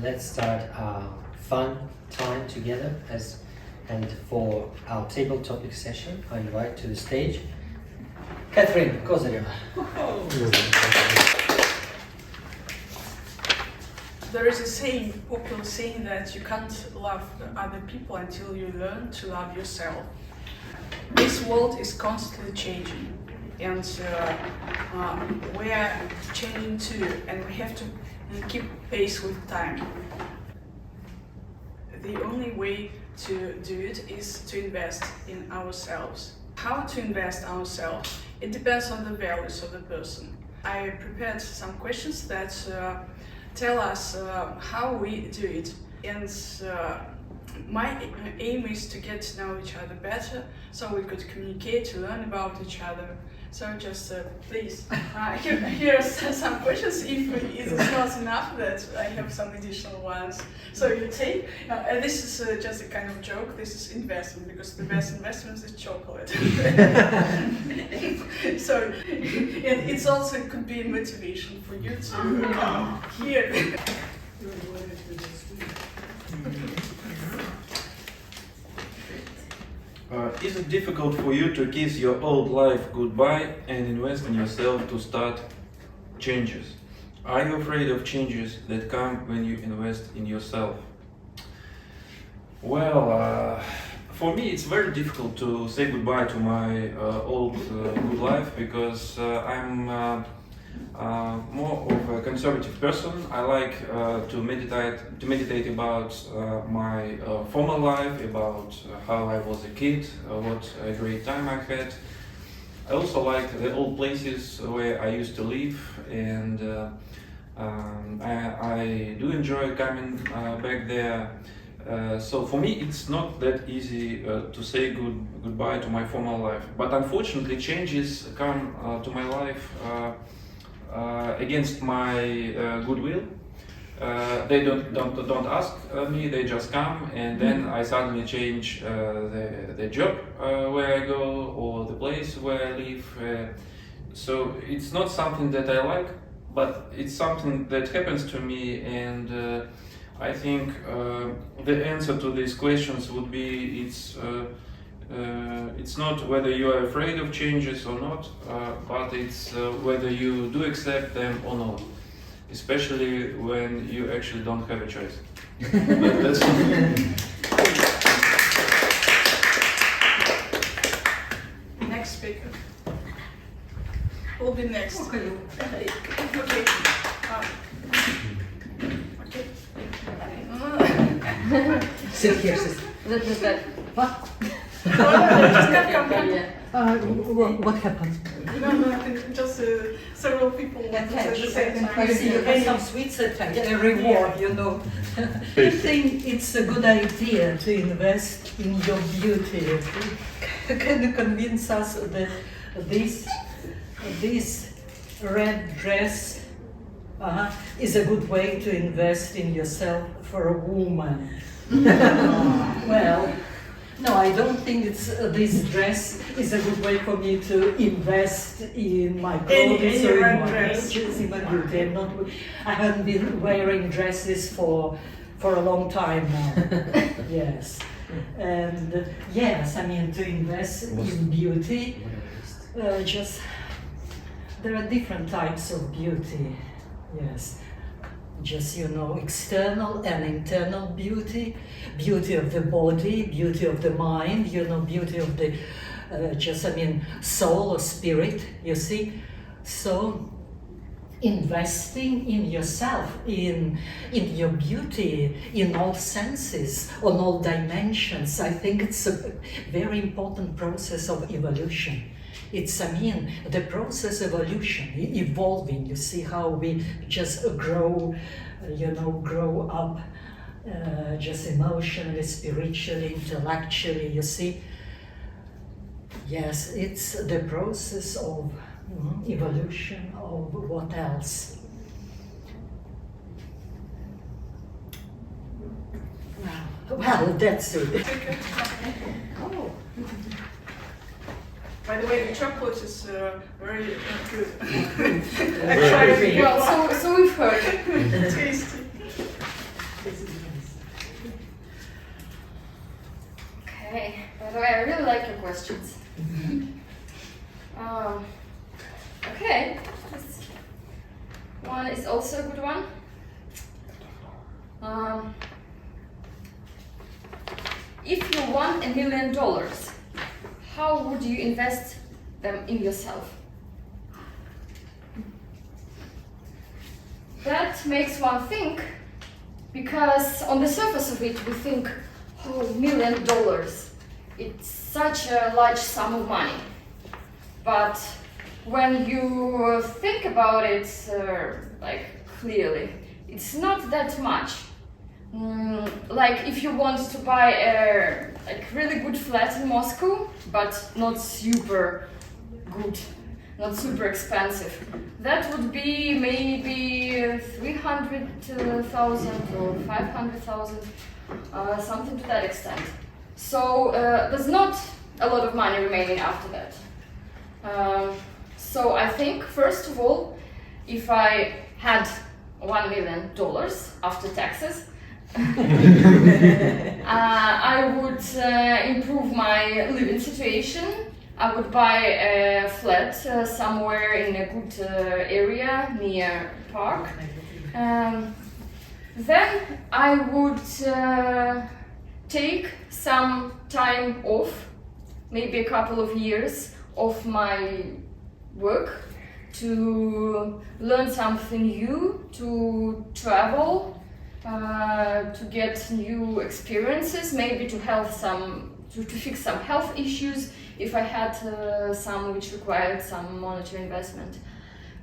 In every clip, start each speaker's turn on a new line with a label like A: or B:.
A: let's start our fun time together. And for our table topic session, I invite to the stage Catherine Kozareva.
B: There is a saying, popular saying, that you can't love other people until you learn to love yourself. This world is constantly changing, and we are changing too, and we have to keep pace with time. The only way to do it is to invest in ourselves. How to invest ourselves? It depends on the values of the person. I prepared some questions that tell us how we do it, and my aim is to get to know each other better, so we could communicate, to learn about each other. So just please, here are some questions. If it is not enough, that I have some additional ones. So you take, this is just a kind of joke, this is investment, because the best investment is chocolate. So it's also could be motivation for you to come here.
C: Is it difficult for you to kiss your old life goodbye and invest in yourself to start changes? Are you afraid of changes that come when you invest in yourself? Well, for me it's very difficult to say goodbye to my old good life, because I'm more of a conservative person. I like to meditate about my former life, about how I was a kid, what a great time I had. I also like the old places where I used to live, and I do enjoy coming back there. So for me it's not that easy to say goodbye to my former life, but unfortunately changes come to my life against my goodwill. They don't ask me, they just come, and then I suddenly change the job where I go, or the place where I live. So it's not something that I like, but it's something that happens to me, and I think the answer to these questions would be it's not whether you are afraid of changes or not, but it's whether you do accept them or not, especially when you actually don't have a choice. That's
B: Next speaker. Who will be next? Okay. Okay.
A: Sit here, sister.
D: What? What happened?
B: No, just several people at the same time.
D: I see you have some sweets attached, a reward, you know. I think it's a good idea to invest in your beauty. Can you convince us that this red dress is a good way to invest in yourself for a woman? Well, no, I don't think this dress is a good way for me to invest in my clothes or in my wages, in my beauty. I haven't been wearing dresses for a long time now. Yes. And yes, I mean, to invest in beauty, there are different types of beauty. Yes. Just, you know, external and internal beauty, beauty of the body, beauty of the mind, you know, beauty of the, soul or spirit, you see. So, investing in yourself, in your beauty, in all senses, on all dimensions, I think it's a very important process of evolution. It's, the process of evolution, evolving, you see how we just grow, grow up, just emotionally, spiritually, intellectually, you see. Yes, it's the process of evolution of what else? Well, that's it.
B: Oh. By the way, the chocolate is very good. Actually,
E: So we've heard.
B: tasty.
E: questions. Okay, this one is also a good one. If you won $1 million, how would you invest them in yourself? That makes one think, because on the surface of it we think, oh, $1 million, it's such a large sum of money. But when you think about it like clearly, it's not that much. Like if you want to buy a like really good flat in Moscow, but not super good, not super expensive, that would be maybe 300,000 or 500,000, something to that extent. So there's not a lot of money remaining after that. So I think, first of all, if I had $1 million after taxes, I would improve my living situation. I would buy a flat somewhere in a good area near a park. Then I would take some time off, maybe a couple of years of my work, to learn something new, to travel, to get new experiences, maybe to fix some health issues if I had some which required some monetary investment.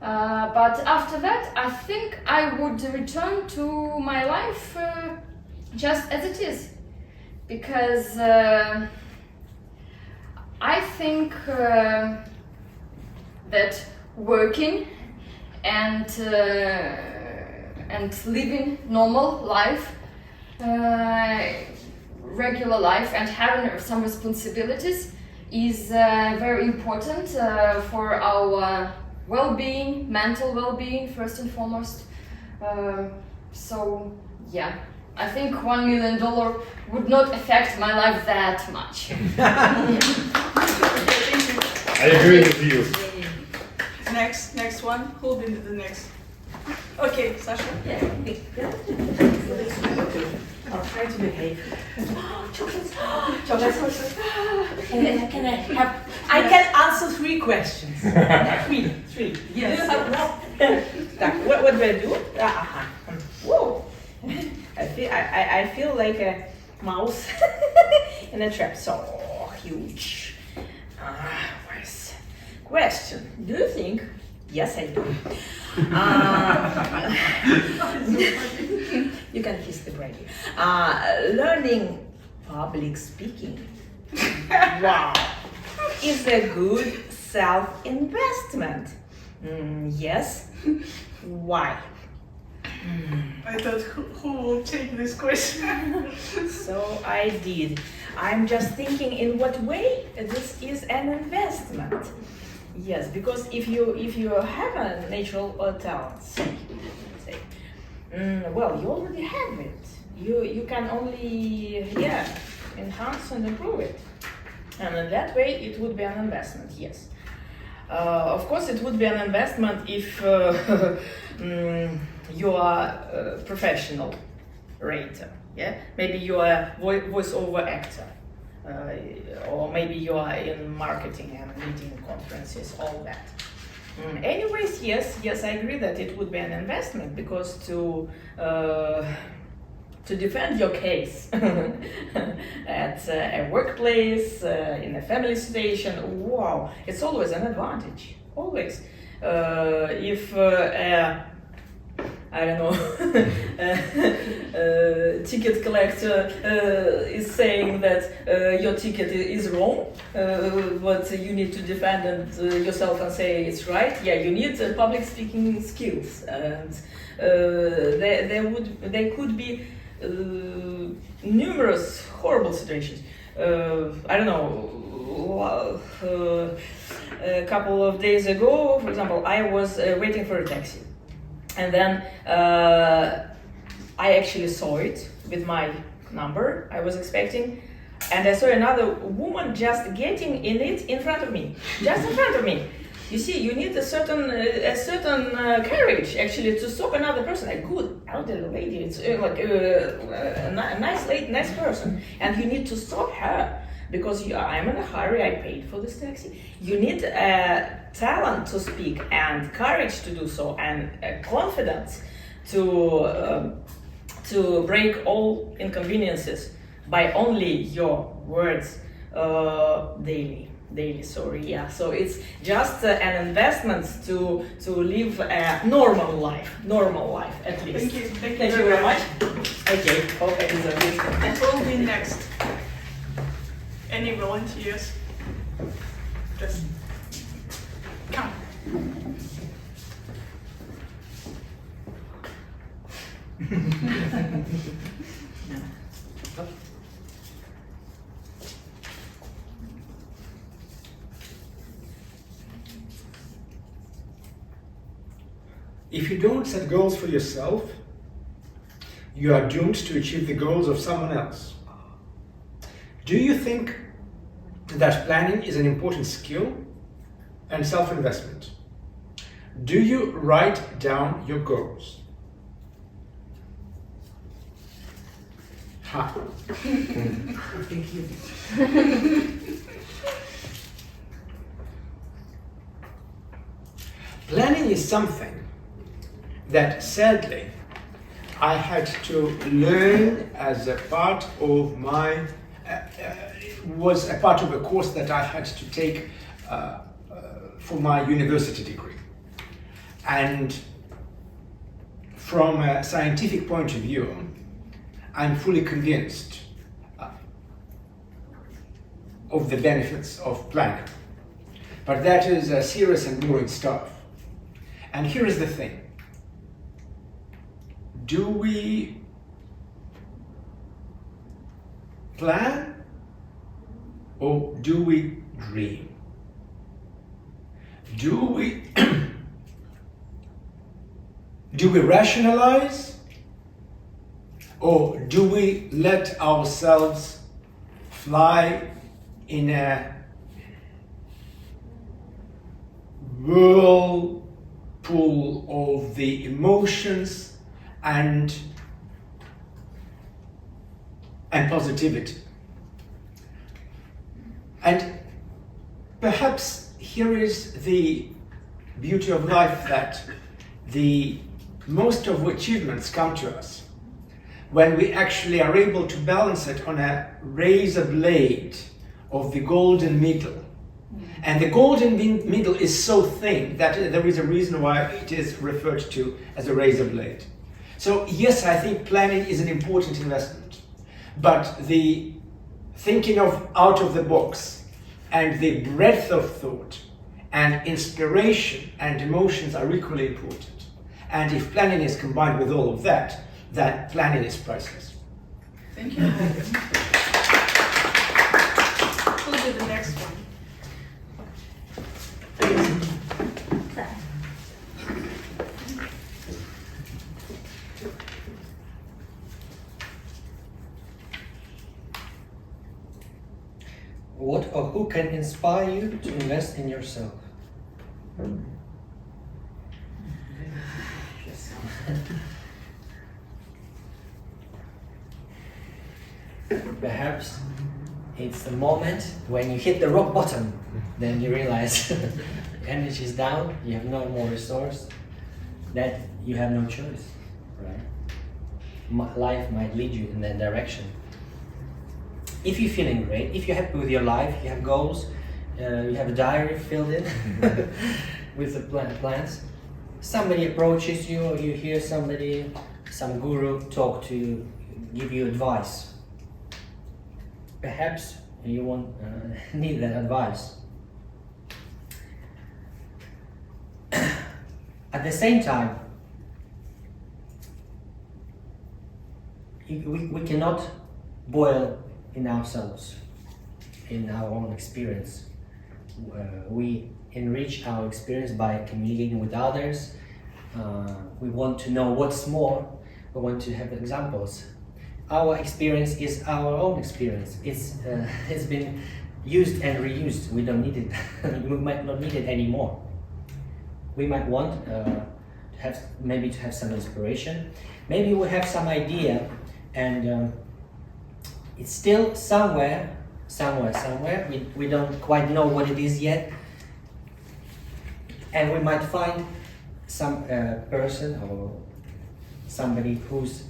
E: But after that, I think I would return to my life just as it is, because I think that working and living normal life, regular life, and having some responsibilities is very important for our well-being, mental well-being first and foremost. So yeah, I think $1 million would not affect my life that much.
F: I agree with you.
B: Next one. Who will be the next? Okay, Sasha.
G: Yeah. I'll try to behave. Chocolates. Chocolates. Can I can answer 3 questions. Three. Yes. What do I do? Whoa. I feel like a mouse in a trap. So huge. Where's question? Do you think? Yes, I do. You can kiss the brain. Learning public speaking, wow, is a good self-investment. Yes. Why?
B: I thought who will take this question?
G: So I did. I'm just thinking in what way this is an investment. Yes, because if you have a natural talent, say, well, you already have it. You can only enhance and improve it, and in that way it would be an investment. Yes, of course it would be an investment if you are a professional writer. Yeah, maybe you are a voice-over actor. Or maybe you are in marketing and meeting conferences, all that. Anyways, yes, I agree that it would be an investment, because to defend your case at a workplace, in a family situation, wow, it's always an advantage. Always. If I don't know, ticket collector is saying that your ticket is wrong, but you need to defend yourself and say it's right. Yeah, you need public speaking skills, and there could be numerous horrible situations. I don't know. A couple of days ago, for example, I was waiting for a taxi. And then I actually saw it with my number I was expecting. and I saw another woman just getting in it in front of me, just in front of me. You see, you need a certain courage actually to stop another person, a good elderly lady. It's a nice lady, nice person, and you need to stop her because I'm in a hurry. I paid for this taxi. You need talent to speak and courage to do so, and confidence to break all inconveniences by only your words daily. Sorry, yeah. So it's just an investment to live a normal life at least.
B: Thank
G: Thank you very much. Okay, hope it is a good.
B: And who will be next? Any volunteers? Just come.
F: If you don't set goals for yourself, you are doomed to achieve the goals of someone else. Do you think that planning is an important skill and self-investment? Do you write down your goals? Ha.
D: Thank you.
F: Planning is something that sadly I had to learn as a part of my, was a part of a course that I had to take for my university degree. And from a scientific point of view, I'm fully convinced of the benefits of planning. But that is serious and boring stuff. And here is the thing. Do we plan or do we dream? Do we do we rationalize or do we let ourselves fly in a whirlpool of the emotions and positivity? And perhaps here is the beauty of life, that the most of achievements come to us when we actually are able to balance it on a razor blade of the golden middle. And the golden middle is so thin that there is a reason why it is referred to as a razor blade. So yes, I think planning is an important investment, but the thinking of out of the box and the breadth of thought and inspiration and emotions are equally important. And if planning is combined with all of that, then planning is priceless.
B: Thank you. Who'll do the next one?
A: What or who can inspire you to invest in yourself? Perhaps it's the moment when you hit the rock bottom, then you realize energy is down, you have no more resource, that you have no choice, right? Life might lead you in that direction. If you're feeling great, if you're happy with your life, you have goals, you have a diary filled in with the plans, somebody approaches you or you hear somebody, some guru talk to you, give you advice. Perhaps you won't need that advice. At the same time, we cannot boil in ourselves, in our own experience. We enrich our experience by communicating with others. We want to know what's more. We want to have examples. our experience is our own experience. It's been used and reused. We don't need it. We might not need it anymore. We might want to have some inspiration. Maybe we have some idea, and it's still somewhere. We don't quite know what it is yet, and we might find some person or somebody who's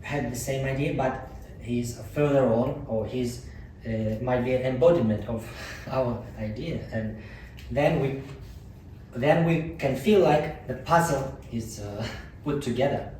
A: had the same idea, but he's further on, or he's might be an embodiment of our idea, and then we can feel like the puzzle is put together.